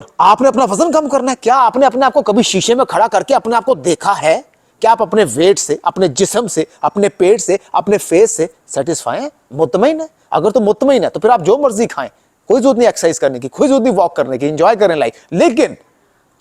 आपने अपना वजन कम करना है। क्या आपने अपने आप को कभी शीशे में खड़ा करके अपने आप को देखा है? क्या आप अपने वेट से, अपने जिस्म से, अपने पेट से, अपने फेस से सेटिस्फाई हैं, मुतमईन है? अगर तो मुतमईन है तो फिर आप जो मर्जी खाएं, कोई जरूरत नहीं एक्सरसाइज करने की, कोई जरूरत नहीं वॉक करने की, एंजॉय करें लाइफ। लेकिन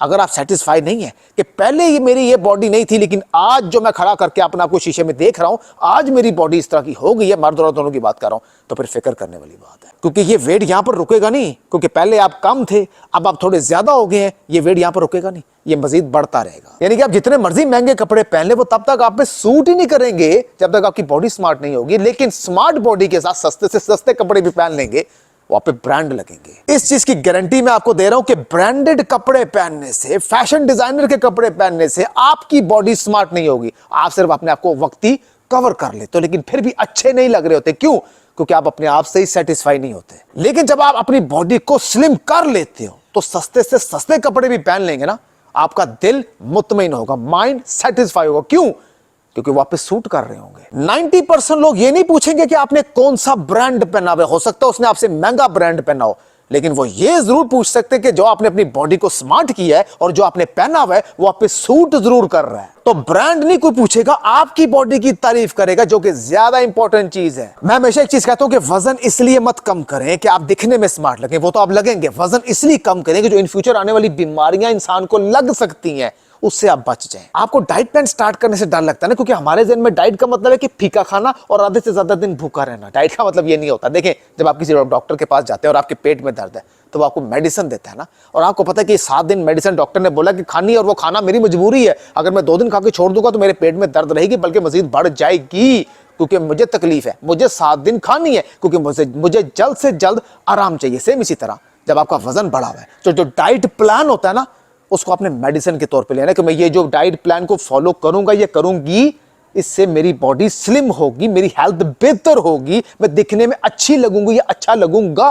अगर आप सेटिस्फाइड नहीं है कि पहले ये मेरी ये बॉडी नहीं थी, लेकिन आज जो मैं खड़ा करके अपने आप को शीशे में देख रहा हूं, आज मेरी बॉडी इस तरह की हो गई है, मर्द और दोनों की बात कर रहा हूं, तो फिर फिक्र करने वाली बात है। क्योंकि ये वेट यहां पर रुकेगा नहीं, क्योंकि पहले आप कम थे, अब आप थोड़े ज्यादा हो गए हैं, ये वेट यहां पर रुकेगा नहीं, ये मजीद बढ़ता रहेगा। यानी कि आप जितने मर्जी महंगे कपड़े पहन ले, वो तब तक आप पे सूट ही नहीं करेंगे जब तक आपकी बॉडी स्मार्ट नहीं होगी। लेकिन स्मार्ट बॉडी के साथ सस्ते से सस्ते कपड़े भी पहन लेंगे, वहां पे ब्रांड लगेंगे। इस चीज की गारंटी मैं आपको दे रहा हूं कि ब्रांडेड कपड़े पहनने से, फैशन डिजाइनर के कपड़े पहनने से आपकी बॉडी स्मार्ट नहीं होगी। आप सिर्फ अपने आप को वक्ती कवर कर लेते हो, लेकिन फिर भी अच्छे नहीं लग रहे होते। क्यों? क्योंकि आप अपने आप से ही सेटिस्फाई नहीं होते। लेकिन जब आप अपनी बॉडी को स्लिम कर लेते हो, तो सस्ते से सस्ते कपड़े भी पहन लेंगे ना, आपका दिल मुतमईन होगा, माइंड सेटिस्फाई होगा। क्यों? क्योंकि वापस सूट कर रहे होंगे। 90% लोग ये नहीं पूछेंगे कि आपने कौन सा ब्रांड पहना हुआ है। हो सकता है उसने आपसे महंगा ब्रांड पहना हो, लेकिन वो ये जरूर पूछ सकते हैं कि जो आपने अपनी बॉडी को स्मार्ट किया है और जो आपने पहना हुआ है वो आप पे सूट जरूर कर रहा है। तो ब्रांड नहीं कोई पूछेगा, आपकी बॉडी की तारीफ करेगा, जो कि ज्यादा इंपॉर्टेंट चीज है। मैं हमेशा एक चीज कहता हूं कि वजन इसलिए मत कम करें कि आप दिखने में स्मार्ट लगें, वो तो आप लगेंगे। वजन इसलिए कम करें कि जो इन फ्यूचर आने वाली बीमारियां इंसान को लग सकती हैं, उससे आप बच जाएं। आपको डाइट प्लान स्टार्ट करने से डर लगता है ना, क्योंकि हमारे जहन में डाइट का मतलब है कि फीका खाना और आधे से ज्यादा दिन भूखा रहना। डाइट का मतलब ये नहीं होता। देखें, जब आप किसी डॉक्टर के पास जाते हैं और आपके पेट में दर्द है, तो वो आपको मेडिसिन देता है ना, और आपको पता है कि 7 दिन मेडिसिन डॉक्टर ने बोला कि खानी है, और वो खाना मेरी मजबूरी है। अगर मैं 2 दिन खा के छोड़ दूंगा तो मेरे पेट में दर्द रहेगी, बल्कि मजीद बढ़ जाएगी, क्योंकि मुझे तकलीफ है, मुझे 7 दिन खानी है, क्योंकि मुझे जल्द से जल्द आराम चाहिए। सेम इसी तरह जब आपका वजन बढ़ा हुआ है, तो जो डाइट प्लान होता है ना, उसको आपने मेडिसिन के तौर पे लेना है कि मैं ये जो डाइट प्लान को फॉलो करूंगा, ये करूंगी, इससे मेरी बॉडी स्लिम होगी, मेरी हेल्थ बेहतर होगी, मैं दिखने में अच्छी लगूंगी या अच्छा लगूंगा।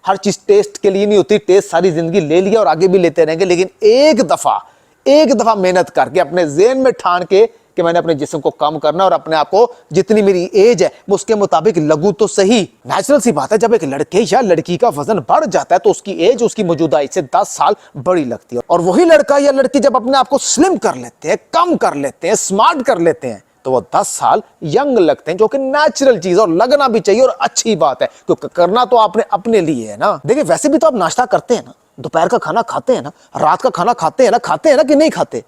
हर चीज टेस्ट के लिए नहीं होती। टेस्ट सारी जिंदगी ले लिया और आगे भी लेते रहेंगे, लेकिन एक दफा मेहनत करके अपने ज़हन में ठान के कि मैंने अपने जिस्म को कम करना और अपने आप को जितनी मेरी एज है मैं उसके मुताबिक लगूं तो सही। नेचुरल सी बात है, जब एक लड़के या लड़की का वजन बढ़ जाता है तो उसकी एज उसकी मौजूदा एज से 10 साल बड़ी लगती है। और वही लड़का या लड़की जब अपने आप को स्लिम कर लेते हैं, कम कर लेते हैं, स्मार्ट कर लेते हैं, तो वो 10 साल यंग लगते हैं, जो कि नेचुरल चीज और लगना भी चाहिए और अच्छी बात है, क्योंकि करना तो आपने अपने लिए है ना। देखिए, वैसे भी तो आप नाश्ता करते हैं ना, दोपहर का खाना खाते हैं ना, रात का खाना खाते हैं ना कि नहीं खाते?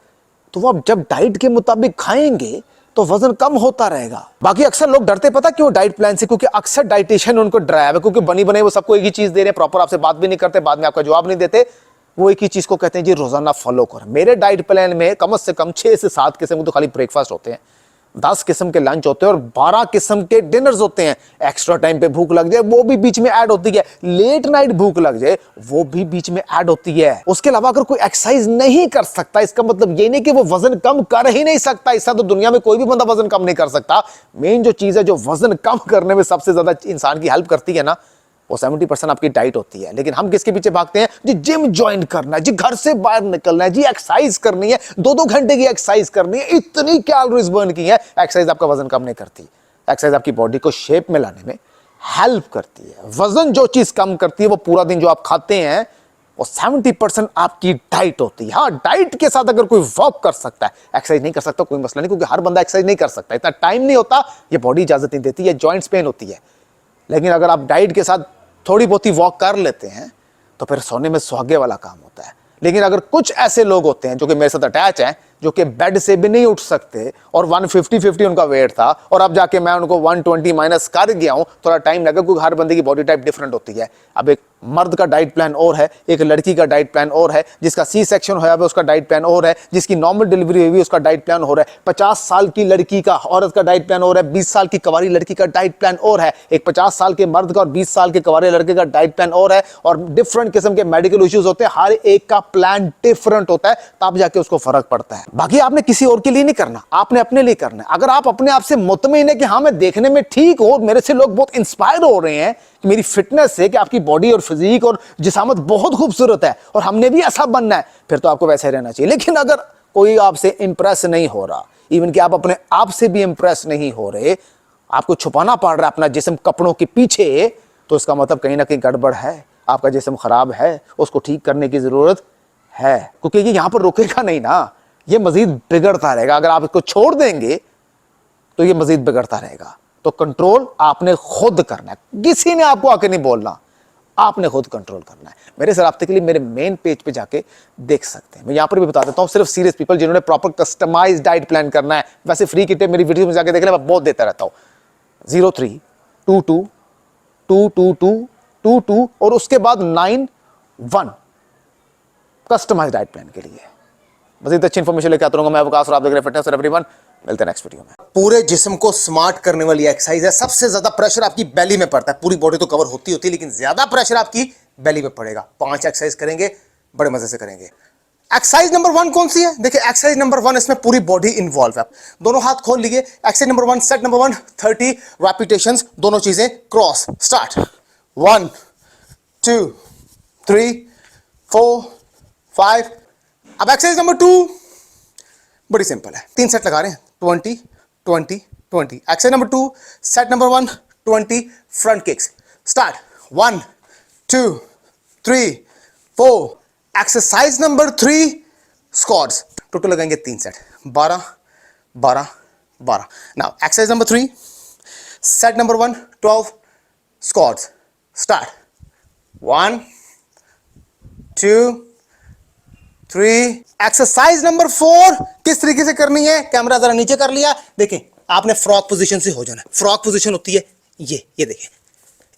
तो वो आप जब डाइट के मुताबिक खाएंगे तो वजन कम होता रहेगा। बाकी अक्सर लोग डरते पता क्यों डाइट प्लान से? क्योंकि अक्सर डाइटिशियन उनको डराया है, क्योंकि बनी बनाई वो सबको एक ही चीज दे रहे हैं, प्रॉपर आपसे बात भी नहीं करते, बाद में आपका जवाब नहीं देते। वो एक ही चीज को कहते हैं जी रोजाना फॉलो कर। मेरे डाइट प्लान में कम से कम 6 से 7 किस्म के तो खाली ब्रेकफास्ट होते हैं, 10 किस्म के लंच होते हैं और 12 किस्म के डिनर्स होते हैं। एक्स्ट्रा टाइम पे भूख लग जाए वो भी बीच में ऐड होती है, लेट नाइट भूख लग जाए वो भी बीच में ऐड होती है। उसके अलावा अगर कोई एक्सरसाइज नहीं कर सकता, इसका मतलब ये नहीं कि वो वजन कम कर ही नहीं सकता। इससे तो दुनिया में कोई भी बंदा वजन कम नहीं कर सकता। मेन जो चीज है जो वजन कम करने में सबसे ज्यादा इंसान की हेल्प करती है ना, वो 70% आपकी डाइट होती है। लेकिन हम किसके पीछे भागते हैं जी? जिम ज्वाइन करना है जी, घर से बाहर निकलना है जी, एक्सरसाइज करनी है, 2-2 घंटे की एक्सरसाइज करनी है, इतनी कैलोरीज बर्न की है। एक्सरसाइज आपका वजन कम नहीं करती, एक्सरसाइज आपकी बॉडी को शेप में लाने में हेल्प करती है। वजन जो चीज कम करती है वो पूरा दिन जो आप खाते हैं वो 70% आपकी डाइट होती है। हाँ, डाइट के साथ अगर कोई वर्क कर सकता है, एक्सरसाइज नहीं कर सकता, कोई मसला नहीं, क्योंकि हर बंदा एक्सरसाइज नहीं कर सकता, इतना टाइम नहीं होता, ये बॉडी इजाजत नहीं देती है, जॉइंट्स पेन होती है। लेकिन अगर आप डाइट के साथ थोड़ी बहुत ही वॉक कर लेते हैं तो फिर सोने में सुहागे वाला काम होता है। लेकिन अगर कुछ ऐसे लोग होते हैं जो कि मेरे साथ अटैच हैं, जो कि बेड से भी नहीं उठ सकते और 150 उनका वेट था, और अब जाके मैं उनको 120 माइनस कर गया हूं, थोड़ा टाइम लगा, क्योंकि हर बंदे की बॉडी टाइप डिफरेंट होती है। अब एक मर्द का डाइट प्लान और है, एक लड़की का डाइट प्लान और है, जिसका सी सेक्शन होया है उसका डाइट प्लान और है, जिसकी नॉर्मल डिलीवरी हुई उसका डाइट प्लान हो रहा है, 50 साल की लड़की का औरत का डाइट प्लान और है, 20 साल की कवारी लड़की का डाइट प्लान और है, एक 50 साल के मर्द का और 20 साल के कवारे लड़के का डाइट प्लान और है, और डिफरेंट किस्म के मेडिकल इश्यूज होते हैं, हर एक का प्लान डिफरेंट होता है, तब जाके उसको फर्क पड़ता है। बाकी आपने किसी और के लिए नहीं करना, आपने अपने लिए करना है। अगर आप अपने आप से मुतमईन है कि हाँ मैं देखने में ठीक हूं, मेरे से लोग बहुत इंस्पायर हो रहे हैं कि मेरी फिटनेस से, कि आपकी बॉडी और फिजिक और जिसामत बहुत खूबसूरत है और हमने भी ऐसा बनना है, फिर तो आपको वैसे रहना चाहिए। लेकिन अगर कोई आपसे इंप्रेस नहीं हो रहा, इवन कि आप अपने आप से भी इंप्रेस नहीं हो रहे, आपको छुपाना पड़ रहा है अपना जिस्म कपड़ों के पीछे, तो इसका मतलब कहीं ना कहीं गड़बड़ है। आपका जिस्म खराब है, उसको ठीक करने की जरूरत है, क्योंकि ये यहां पर रुकेगा नहीं ना, ये मजीद बिगड़ता रहेगा। अगर आप इसको छोड़ देंगे तो ये मजीद बिगड़ता रहेगा। तो कंट्रोल आपने खुद करना है, किसी ने आपको आके नहीं बोलना, आपने खुद कंट्रोल करना है। मेरे से राब्ते के लिए मेरे मेन पेज पे जाके देख सकते हैं। मैं यहां पर भी बता देता हूं, सिर्फ सीरियस पीपल जिन्होंने प्रॉपर कस्टमाइज्ड डाइट प्लान करना है, वैसे फ्री किट मेरी वीडियो में जाके देख ले, मैं बहुत देता रहता हूं। 0322222222 और उसके बाद 91 कस्टमाइज्ड डाइट प्लान के लिए। मजीद अच्छी इंफॉर्मेशन लेकर आता रहूंगा मैं, वकास और आप देख रहे हैं फिटनेस एवरीवन। मिलते हैं नेक्स्ट वीडियो में। पूरे जिस्म को स्मार्ट करने वाली एक्सरसाइज है। सबसे ज्यादा प्रेशर आपकी बेली में पड़ता है, पूरी बॉडी तो कवर होती है, लेकिन ज्यादा प्रेशर आपकी बेली में पड़ेगा। 5 एक्सरसाइज करेंगे, बड़े मजे से करेंगे। एक्सरसाइज नंबर 1 कौन सी है? देखिए एक्सरसाइज नंबर 1, इसमें पूरी बॉडी इन्वॉल्व है। दोनों हाथ खोल लीजिए। Exercise number 1, set number 1, 30 repetitions, दोनों चीजें क्रॉस। स्टार्ट। 1 2 3 4 5। अब एक्सरसाइज नंबर 2 बड़ी सिंपल है, 3 सेट लगा रहे हैं, 20 20 20। Exercise number 2, set number 1, 20 front kicks. Start. 1 2 3 4। Exercise number 3 squats. Total लगाएंगे 3 set, 12 12 12। Now exercise number 3, set number 1, 12 squats. Start. 1 2 3। Exercise number 4 किस तरीके से करनी है? कैमरा जरा नीचे कर लिया। देखें, आपने फ्रॉक पोजीशन से हो जाना। फ्रॉक पोजीशन होती है ये देखें,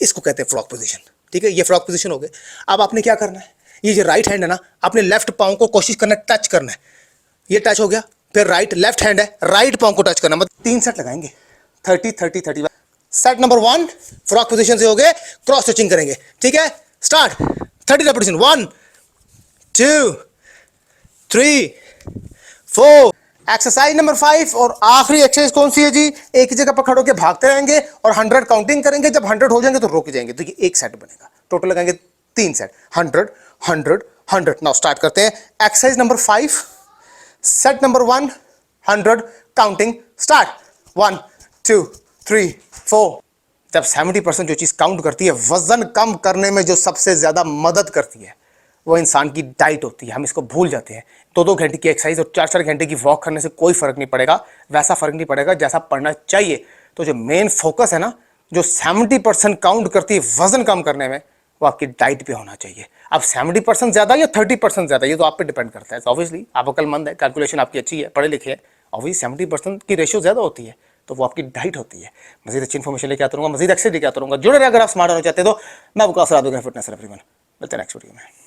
इसको कहते हैं फ्रॉक पोजीशन। ठीक है, ये फ्रॉक पोजीशन हो गए। अब आपने क्या करना है, ये जो राइट हैंड है ना, आपने लेफ्ट पांव को कोशिश करना है टच करना है। ये टच हो गया, फिर राइट लेफ्ट हैंड है, राइट पांव को टच करना। मतलब 3 सेट लगाएंगे, 30 30 30। सेट नंबर 1 फ्रॉक पोजीशन से हो गए, क्रॉस स्ट्रेचिंग करेंगे। ठीक है, स्टार्ट। 30 रेपिटेशन। 1 2 3 4। एक्सरसाइज नंबर 5 और आखिरी एक्सरसाइज कौन सी है जी? एक ही जगह पर खड़े होकर भागते रहेंगे और 100 काउंटिंग करेंगे। जब 100 हो जाएंगे तो रुक जाएंगे, तो ये एक सेट बनेगा। टोटल लगाएंगे 3 सेट, 100 100 100। नाउ स्टार्ट करते हैं। Exercise number 5, set number 1, 100 counting. Start. 1 2 3 4। जब 70% जो चीज काउंट करती है, वजन कम करने में जो सबसे ज्यादा मदद करती है, वो इंसान की डाइट होती है। हम इसको भूल जाते हैं। 2-2 घंटे की एक्सरसाइज और 4-4 घंटे की वॉक करने से कोई फर्क नहीं पड़ेगा, वैसा फर्क नहीं पड़ेगा जैसा पड़ना चाहिए। तो जो मेन फोकस है ना, जो 70% काउंट करती है वजन कम करने में, वो आपकी डाइट पे होना चाहिए। अब 70% ज्यादा या 30% ज्यादा, ये तो आप पे डिपेंड करता है। ऑब्वियसली आप अक्लमंद है, कैलकुलेशन आपकी अच्छी है, पढ़े लिखे हैं, ऑब्वियसली 70% की रेशियो ज्यादा होती है, तो वो आपकी डाइट होती है। मजीद अच्छी इन्फॉर्मेशन लेके आता रहूंगा, मजीद एक्सरसाइज लेके आता रहूंगा। जुड़े रहे अगर आप स्मार्ट होना चाहते हो तो। मैं वकास फिटनेस एवरीवन। मिलते हैं नेक्स्ट वीडियो में।